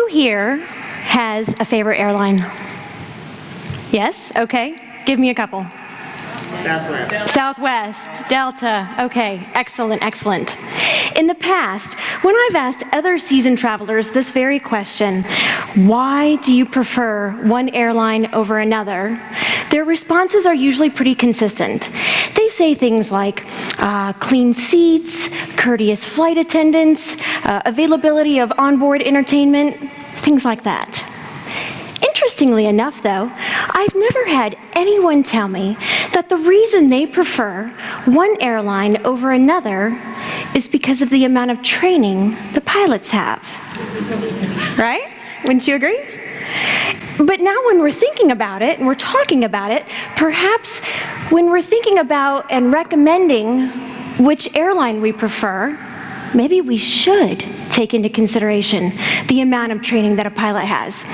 Who here has a favorite airline? Yes? Okay. Give me a couple. Southwest. Southwest, Delta. Okay, excellent, excellent. In the past, when I've asked other seasoned travelers this very question, why do you prefer one airline over another? Their responses are usually pretty consistent. They say things like clean seats, courteous flight attendants, availability of onboard entertainment, things like that. Interestingly enough, though, I've never had anyone tell me that the reason they prefer one airline over another is because of the amount of training the pilots have. Right? Wouldn't you agree? But now when we're thinking about it and we're talking about it, perhaps when we're thinking about and recommending which airline we prefer, maybe we should take into consideration the amount of training that a pilot has.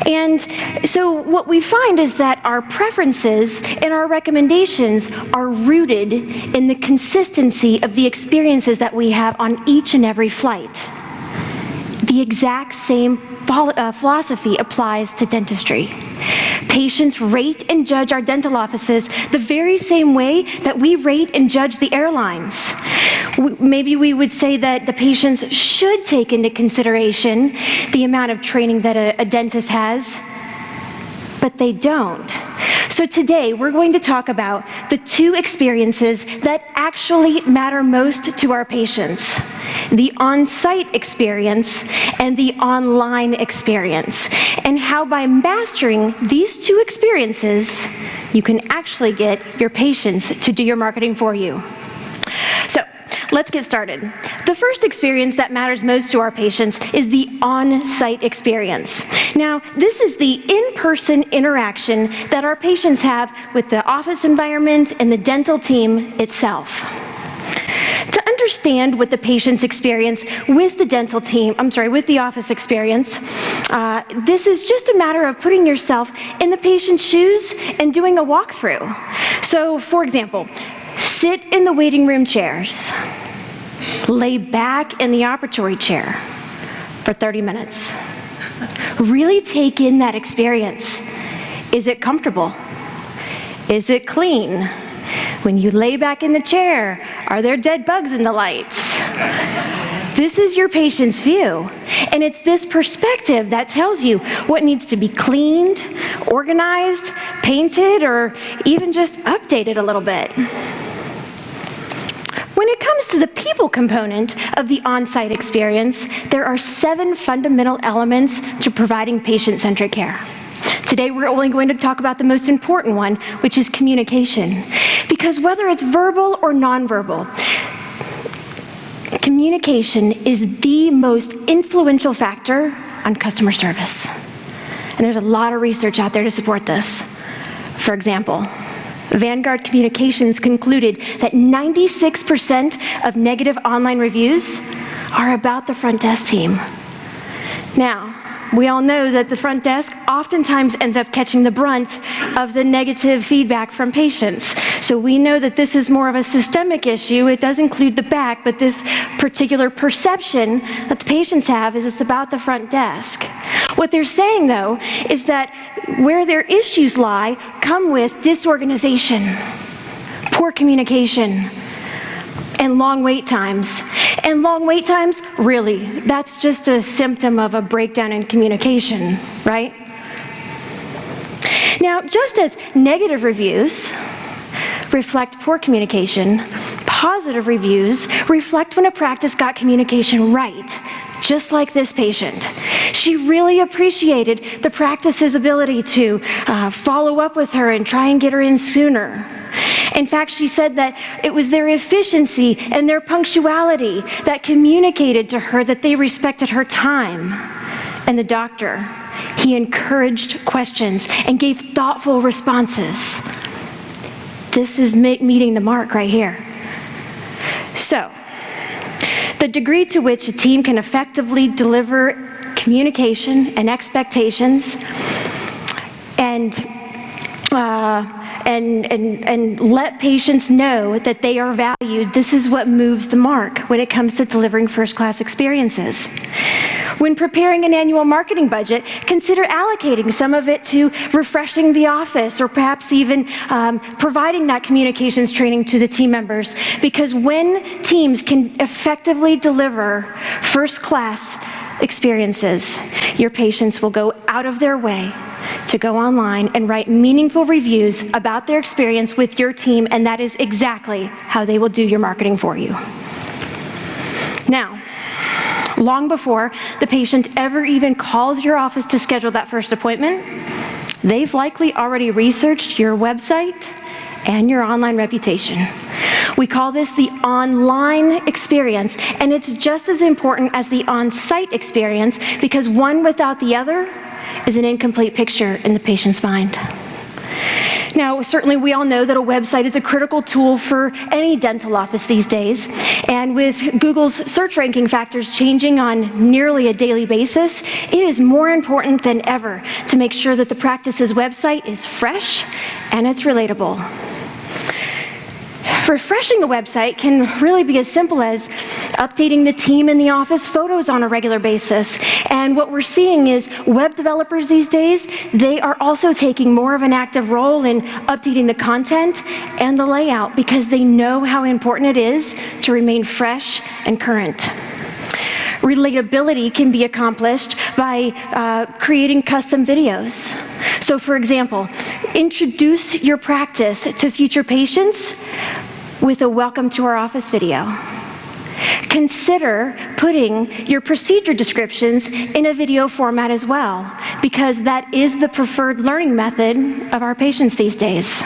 And so what we find is that our preferences and our recommendations are rooted in the consistency of the experiences that we have on each and every flight. The exact same philosophy applies to dentistry. Patients rate and judge our dental offices the very same way that we rate and judge the airlines. Maybe we would say that the patients should take into consideration the amount of training that a dentist has, but they don't. So today, we're going to talk about the two experiences that actually matter most to our patients: the on-site experience and the online experience, and how by mastering these two experiences, you can actually get your patients to do your marketing for you. So, let's get started. The first experience that matters most to our patients is the on-site experience. Now, this is the in-person interaction that our patients have with the office environment and the dental team itself. To understand what the patient's experience with the dental team, with the office experience, this is just a matter of putting yourself in the patient's shoes and doing a walkthrough. So, for example, sit in the waiting room chairs. Lay back in the operatory chair for 30 minutes. Really take in that experience. Is it comfortable? Is it clean? When you lay back in the chair, are there dead bugs in the lights? This is your patient's view, and it's this perspective that tells you what needs to be cleaned, organized, painted, or even just updated a little bit. When it comes to the people component of the on-site experience, there are 7 fundamental elements to providing patient-centered care. Today, we're only going to talk about the most important one, which is communication. Because whether it's verbal or nonverbal, communication is the most influential factor on customer service. And there's a lot of research out there to support this. For example, Vanguard Communications concluded that 96% of negative online reviews are about the front desk team. Now, we all know that the front desk oftentimes ends up catching the brunt of the negative feedback from patients. So we know that this is more of a systemic issue. It does include the back, but this particular perception that the patients have is it's about the front desk. What they're saying, though, is that where their issues lie come with disorganization, poor communication, and long wait times. And long wait times, really, that's just a symptom of a breakdown in communication, right? Now, just as negative reviews reflect poor communication, positive reviews reflect when a practice got communication right, just like this patient. She really appreciated the practice's ability to follow up with her and try and get her in sooner. In fact, she said that it was their efficiency and their punctuality that communicated to her that they respected her time. And the doctor, he encouraged questions and gave thoughtful responses. This is meeting the mark right here. So, the degree to which a team can effectively deliver communication and expectations and let patients know that they are valued, this is what moves the mark when it comes to delivering first-class experiences. When preparing an annual marketing budget, consider allocating some of it to refreshing the office or perhaps even providing that communications training to the team members. Because when teams can effectively deliver first-class experiences, your patients will go out of their way to go online and write meaningful reviews about their experience with your team, and that is exactly how they will do your marketing for you. Now, long before the patient ever even calls your office to schedule that first appointment, they've likely already researched your website and your online reputation. We call this the online experience, and it's just as important as the on-site experience because one without the other is an incomplete picture in the patient's mind. Now, certainly we all know that a website is a critical tool for any dental office these days, and with Google's search ranking factors changing on nearly a daily basis, it is more important than ever to make sure that the practice's website is fresh and it's relatable. Refreshing a website can really be as simple as updating the team in the office photos on a regular basis. And what we're seeing is web developers these days, they are also taking more of an active role in updating the content and the layout because they know how important it is to remain fresh and current. Relatability can be accomplished by creating custom videos. So for example, introduce your practice to future patients with a welcome to our office video. Consider putting your procedure descriptions in a video format as well, because that is the preferred learning method of our patients these days.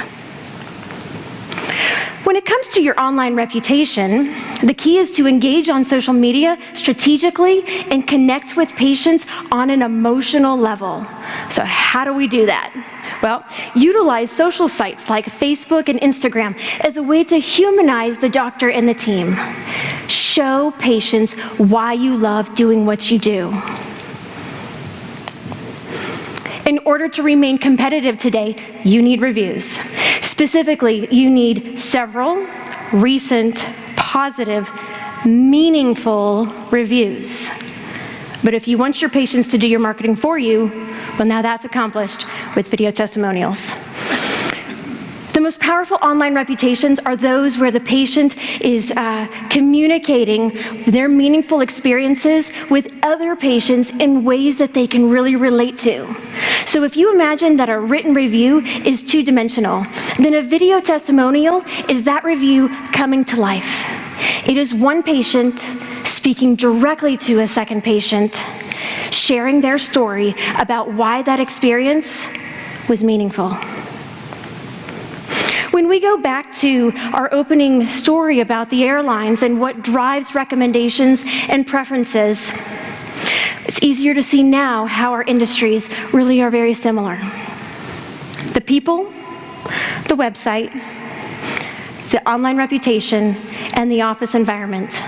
When it comes to your online reputation, the key is to engage on social media strategically and connect with patients on an emotional level. So how do we do that? Well, utilize social sites like Facebook and Instagram as a way to humanize the doctor and the team. Show patients why you love doing what you do. In order to remain competitive today, you need reviews. Specifically, you need several recent, positive, meaningful reviews. But if you want your patients to do your marketing for you, well, now that's accomplished with video testimonials. The most powerful online reputations are those where the patient is communicating their meaningful experiences with other patients in ways that they can really relate to. So if you imagine that a written review is two-dimensional, then a video testimonial is that review coming to life. It is one patient speaking directly to a second patient, sharing their story about why that experience was meaningful. When we go back to our opening story about the airlines and what drives recommendations and preferences, it's easier to see now how our industries really are very similar. The people, the website, the online reputation, and the office environment.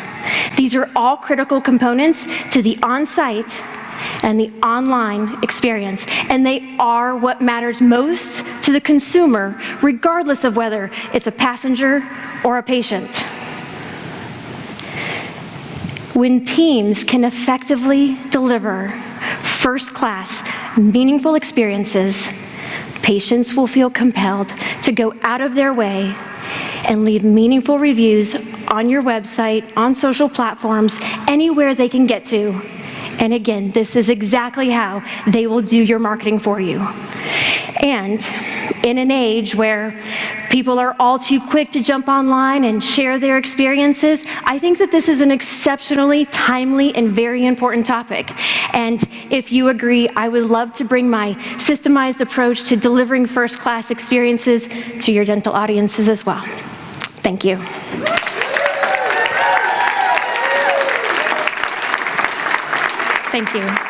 These are all critical components to the on-site and the online experience, and they are what matters most to the consumer, regardless of whether it's a passenger or a patient. When teams can effectively deliver first-class, meaningful experiences, patients will feel compelled to go out of their way and leave meaningful reviews on your website, on social platforms, anywhere they can get to. And again, this is exactly how they will do your marketing for you. And in an age where people are all too quick to jump online and share their experiences, I think that this is an exceptionally timely and very important topic. And if you agree, I would love to bring my systemized approach to delivering first-class experiences to your dental audiences as well. Thank you. Thank you.